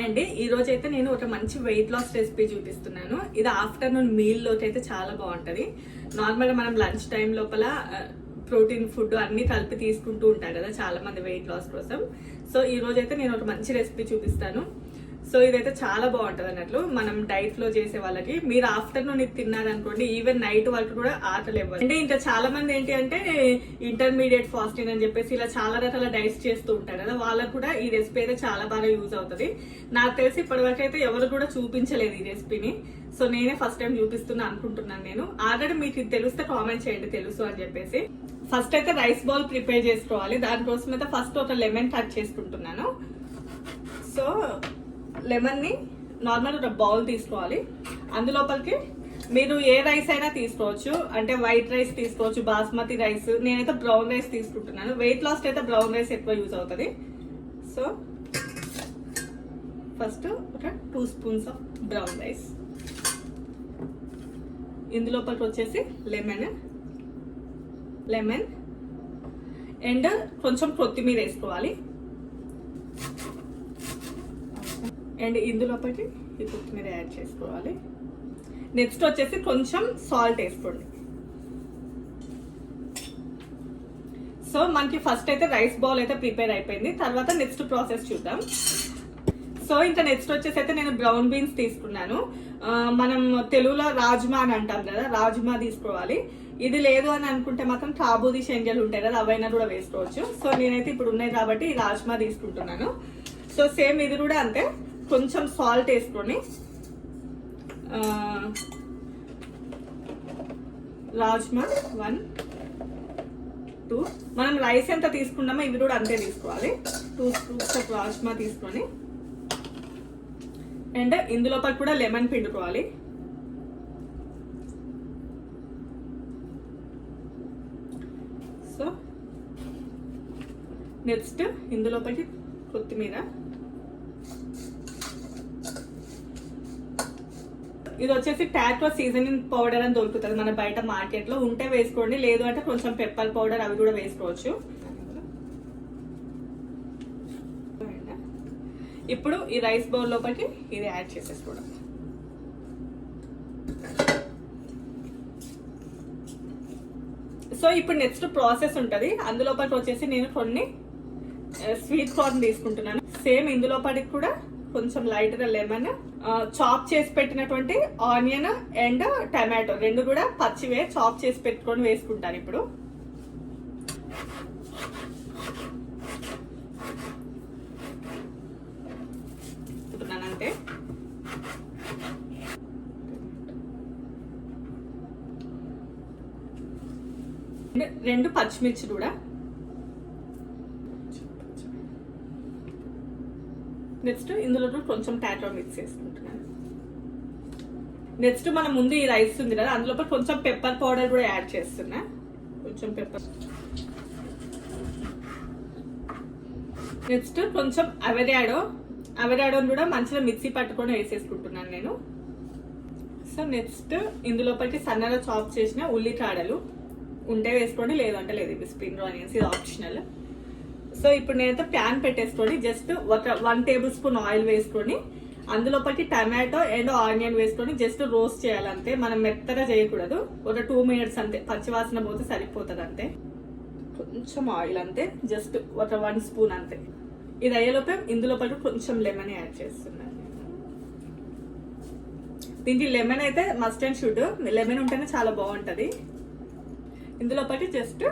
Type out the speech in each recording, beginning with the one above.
Hi అండి, ఈ రోజు అయితే నేను ఒక మంచి వెయిట్ లాస్ రెసిపీ చూపిస్తున్నాను. ఇది ఆఫ్టర్నూన్ మీల్ లోకి అయితే చాలా బాగుంటది. నార్మల్ గా మనం లంచ్ టైం లోపల ప్రోటీన్ ఫుడ్ అన్ని కలిపి తీసుకుంటూ ఉంటారు కదా చాలా మంది వెయిట్ లాస్ కోసం. సో ఈ రోజు అయితే నేను ఒక మంచి రెసిపీ చూపిస్తాను. సో ఇదైతే చాలా బాగుంటది అన్నట్లు మనం డైట్ లో చేసే వాళ్ళకి. మీరు ఆఫ్టర్నూన్ ఇది తిన్నారనుకోండి, ఈవెన్ నైట్ వరకు కూడా ఆకలి ఇవ్వదు. అంటే ఇంకా చాలా మంది ఏంటి అంటే ఇంటర్మీడియట్ ఫాస్టింగ్ అని చెప్పేసి ఇలా చాలా రకాల డైట్స్ చేస్తూ ఉంటారు కదా, వాళ్ళకు కూడా ఈ రెసిపీ అయితే చాలా బాగా యూజ్ అవుతుంది. నాకు తెలిసి ఇప్పటివరకు అయితే ఎవరు కూడా చూపించలేదు ఈ రెసిపీని. సో నేనే ఫస్ట్ టైం చూపిస్తున్నా అనుకుంటున్నాను. నేను ఆల్రెడీ మీకు ఇది తెలిస్తే కామెంట్ చేయండి తెలుసు అని చెప్పేసి. ఫస్ట్ అయితే రైస్ బౌల్ ప్రిపేర్ చేసుకోవాలి. దానికోసం అయితే ఫస్ట్ ఒక లెమన్ కట్ చేసుకుంటున్నాను. సో లెమన్ ని నార్మల్ ఒక బౌల్ తీసుకోవాలి. అందులోపలికి మీరు ఏ రైస్ అయినా తీసుకోవచ్చు, అంటే వైట్ రైస్ తీసుకోవచ్చు, బాస్మతి రైస్. నేనైతే బ్రౌన్ రైస్ తీసుకుంటున్నాను. వెయిట్ లాస్ అయితే బ్రౌన్ రైస్ ఎక్కువ యూజ్ అవుతుంది. సో ఫస్ట్ ఒక 2 స్పూన్స్ ఆఫ్ బ్రౌన్ రైస్. ఇందులోపలికి వచ్చేసి లెమన్ అండ్ కొంచెం కొత్తిమీర వేసుకోవాలి. అండ్ ఇందులోపలికి ఈ కొత్తిమీర యాడ్ చేసుకోవాలి. నెక్స్ట్ వచ్చేసి కొంచెం సాల్ట్ వేసుకోండి. సో మనకి ఫస్ట్ అయితే రైస్ బౌల్ అయితే ప్రిపేర్ అయిపోయింది. తర్వాత నెక్స్ట్ ప్రాసెస్ చూద్దాం. సో ఇంకా నెక్స్ట్ వచ్చేసి అయితే నేను బ్రౌన్ బీన్స్ తీసుకున్నాను. మనం తెలుగులో రాజ్మా అని అంటాం కదా, రాజ్మా తీసుకోవాలి. ఇది లేదు అని అనుకుంటే మాత్రం కాబూది శనగలు ఉంటాయి కదా, అవైనా కూడా వేసుకోవచ్చు. సో నేనైతే ఇప్పుడు ఉన్నాయి కాబట్టి ఈ రాజ్మా తీసుకుంటున్నాను. సో సేమ్ ఇది కూడా అంతే, కొంచెం సాల్ట్ వేసుకొని రాజ్మా 1, 2 మనం రైస్ ఎంత తీసుకున్నామో ఇవి కూడా అంతే తీసుకోవాలి. 2 స్పూన్స్ ఆఫ్ రాజ్మా తీసుకొని అండ్ ఇందులోపల కూడా లెమన్ పిండుకోవాలి. సో నెక్స్ట్ ఇందులోపలికి కొత్తిమీర. ఇది వచ్చేసి టాటో సీజనింగ్ పౌడర్ అని దొరుకుతుంది మన బయట మార్కెట్ లో, ఉంటే వేసుకోండి, లేదు అంటే కొంచెం పెప్పర్ పౌడర్ అవి కూడా వేసుకోవచ్చు. ఇప్పుడు ఈ రైస్ బౌల్ లోపలికి ఇది యాడ్ చేసేసుకోవడం. సో ఇప్పుడు నెక్స్ట్ ప్రాసెస్ ఉంటది. అందులోపలికి వచ్చేసి నేను కొన్ని స్వీట్ కార్న్ తీసుకుంటున్నాను. సేమ్ ఇందులోపలికి కూడా కొంచెం లైట్ గా లెమన్, చాప్ చేసి పెట్టినటువంటి ఆనియన్ అండ్ టమాటో రెండు కూడా పచ్చివే చాప్ చేసి పెట్టుకొని వేసుకుంటాను. ఇప్పుడు అంటే 2 పచ్చిమిర్చి కూడా. నెక్స్ట్ ఇందులో కొంచెం టాటో మిక్స్ చేసుకుంటున్నాను. నెక్స్ట్ మనం ముందు ఈ రైస్ ఉంది కదా, అందులో కొంచెం పెప్పర్ పౌడర్ కూడా యాడ్ చేస్తున్నా. కొంచెం పెప్పర్. నెక్స్ట్ కొంచెం అవెరాడోని కూడా మంచిగా మిక్సీ పట్టుకొని వేసేసుకుంటున్నాను నేను. సో నెక్స్ట్ ఇందులోపలికి సన్నగా చాప్ చేసిన ఉల్లికాడలు ఉంటే వేసుకోండి, లేదంటే లేదు. ఇది స్ప్రింగ్ ఆనియన్స్, ఇది ఆప్షనల్. సో ఇప్పుడు నేనైతే ప్యాన్ పెట్టేసుకొని జస్ట్ ఒక 1 టేబుల్ స్పూన్ ఆయిల్ వేసుకొని అందులోపలికి టమాటో అండ్ ఆనియన్ వేసుకొని జస్ట్ రోస్ట్ చేయాలంతే. మనం మెత్తగా చేయకూడదు. ఒక 2 మినిట్స్ అంతే, పచ్చివాసన పోతే సరిపోతుంది అంతే. కొంచెం ఆయిల్ అంతే, జస్ట్ ఒక 1 స్పూన్ అంతే. ఇది అయ్యేలోపే ఇందులోపలికి కొంచెం లెమన్ యాడ్ చేస్తున్నాను. దీనికి లెమన్ అయితే మస్ట్ అండ్ షుడ్, లెమన్ ఉంటేనే చాలా బాగుంటది. ఇందులోపలికి జస్ట్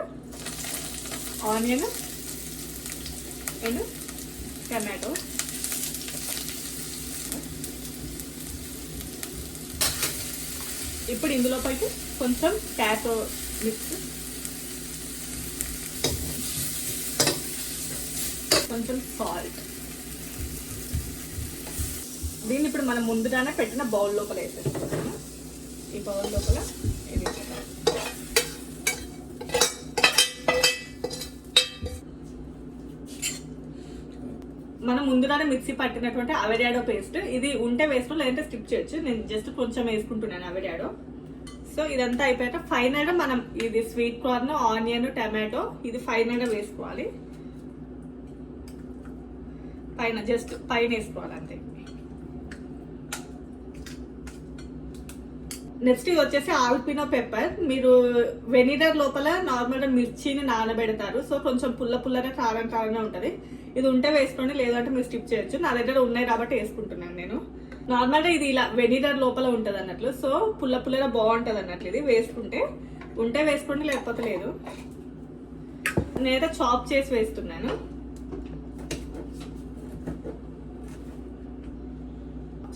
ఆనియన్ అండ్ టమాటో. ఇప్పుడు ఇందులోపైకి కొంచెం టాటో మిక్స్, కొంచెం సాల్ట్. దీన్ని ఇప్పుడు మనం ముందుగానే పెట్టిన బౌల్ లోపల వేసేసుకున్నాము. ఈ బౌల్ లోపల ఇది మనం ముందుగానే మిక్సీ పట్టినటువంటి అవెరాడో పేస్ట్. ఇది ఉంటే వేసుకో, లేదంటే స్కిప్ చేయొచ్చు. నేను జస్ట్ కొంచెం వేసుకుంటున్నాను అవెరాడో. సో ఇదంతా అయిపోయాక ఫైనల్ గా మనం ఇది స్వీట్ కార్న్, ఆనియన్, టమాటో ఇది ఫైనల్ గా వేసుకోవాలి. పైన జస్ట్ పైన వేసుకోవాలి అంతే. నెక్స్ట్ ఇది వచ్చేసి ఆల్పినో పెప్పర్. మీరు వెనిగర్ లోపల నార్మల్గా మిర్చిని నానబెడతారు, సో కొంచెం పుల్లగా కారంగా ఉంటది. ఇది ఉంటే వేసుకోండి, లేదంటే మీరు స్కిప్ చేయొచ్చు. నా దగ్గర ఉన్నాయి కాబట్టి వేసుకుంటున్నాను నేను. నార్మల్గా ఇది ఇలా వెనిగర్ లోపల ఉంటది అన్నట్లు, సో పుల్లగా బాగుంటది అన్నట్లు. ఇది వేసుకుంటే ఉంటే వేసుకోండి, లేకపోతే లేదు. నేనైతే చాప్ చేసి వేస్తున్నాను.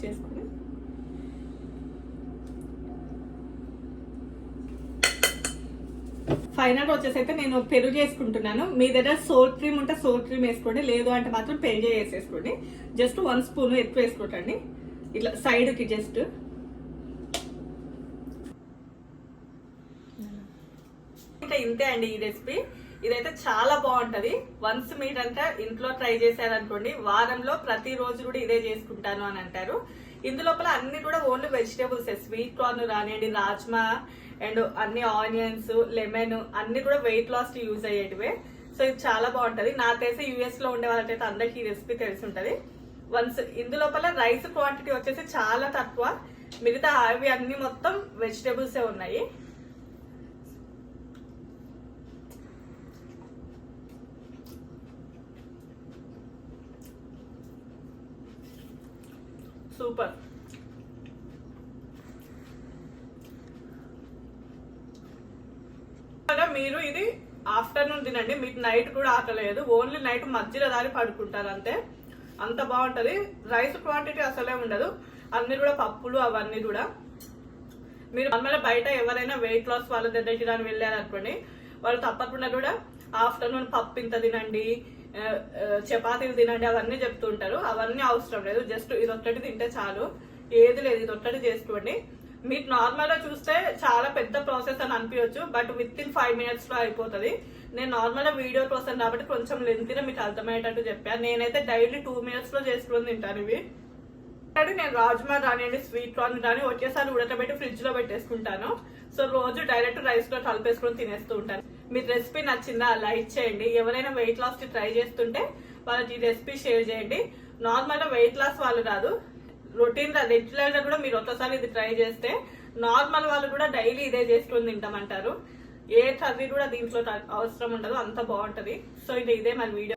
చేసుకుని ఫైనల్ వచ్చేసి అయితే నేను పెరుగు వేసుకుంటున్నాను. మీ దగ్గర సోర్ క్రీమ్ ఉంటే సోర్ క్రీమ్ వేసుకోండి, లేదు అంటే మాత్రం పెరుగు వేసేసుకోండి. జస్ట్ 1 స్పూన్ ఎక్కువ వేసుకోకండి, ఇట్లా సైడ్ కి జస్ట్. ఇంకా ఇంతే అండి ఈ రెసిపీ. ఇదైతే చాలా బాగుంటది. వన్స్ మీరంతా ఇంట్లో ట్రై చేశారనుకోండి, వారంలో ప్రతి రోజు కూడా ఇదే చేసుకుంటాను అని అంటారు. ఇందులోపల అన్ని కూడా ఓన్లీ వెజిటేబుల్స్, స్వీట్ కార్న్ రానియండి, రాజ్మా అండ్ అన్ని ఆనియన్స్, లెమన్ అన్ని కూడా వెయిట్ లాస్ కి యూజ్ అయ్యేటివే. సో ఇది చాలా బాగుంటది. నాకు తెలిసి యూఎస్ లో ఉండే వాళ్ళకైతే అందరికి ఈ రెసిపీ తెలిసి ఉంటది. వన్స్ ఇందులోపల రైస్ క్వాంటిటీ వచ్చేసి చాలా తక్కువ, మిగతా అవి అన్ని మొత్తం వెజిటేబుల్సే ఉన్నాయి. సూపర్. మీరు ఇది ఆఫ్టర్నూన్ తినండి, మీకు నైట్ కూడా ఆకలేదు. ఓన్లీ నైట్ మధ్యలో దారి పడుకుంటారు అంతే. అంత బాగుంటది. రైస్ క్వాంటిటీ అసలే ఉండదు, అన్ని కూడా పప్పులు అవన్నీ కూడా. మీరు నార్మల్గా బయట ఎవరైనా వెయిట్ లాస్ వాళ్ళ దగ్గరికి దాన్ని వెళ్ళారనుకోండి, వాళ్ళు తప్పకుండా కూడా ఆఫ్టర్నూన్ పప్పు ఇంత తినండి, చపాతీలు తినండి అవన్నీ చెప్తూ ఉంటారు. అవన్నీ అవసరం లేదు, జస్ట్ ఇది ఒక్కటి తింటే చాలు. ఏది లేదు, ఇది ఒక్కటి చేసుకోండి. మీకు నార్మల్ గా చూస్తే చాలా పెద్ద ప్రాసెస్ అని అనిపించచ్చు, బట్ విత్ ఇన్ 5 minutes లో అయిపోతుంది. నేను నార్మల్ గా వీడియో కోసం కాబట్టి కొంచెం లెంతీగా మీకు అర్థమయ్యేటట్టు చెప్పాను. నేనైతే డైలీ 2 minutes లో చేసుకుని తింటాను ఇవి. నేను రాజ్మా రానియండి, స్వీట్ కార్న్ కానీ వచ్చేసారి ఉడకబెట్టి ఫ్రిడ్జ్ లో పెట్టేసుకుంటాను. సో రోజు డైరెక్ట్ రైస్ లో కలిపేసుకొని తినేస్తూ ఉంటాను. మీకు రెసిపీ నచ్చిందా లైక్ చేయండి. ఎవరైనా వెయిట్ లాస్ కి ట్రై చేస్తుంటే వాళ్ళకి ఈ రెసిపీ షేర్ చేయండి. నార్మల్ గా వెయిట్ లాస్ వాళ్ళు కాదు, రొటీన్ గా రెగ్యులర్ గా కూడా మీరు ఒకసారి ఇది ట్రై చేస్తే నార్మల్ వాళ్ళు కూడా డైలీ ఇదే చేసుకొని తింటామంటారు. ఏ కర్రీ కూడా దీంట్లో అవసరం ఉండదు, అంత బాగుంటది. సో ఇదే మన వీడియో.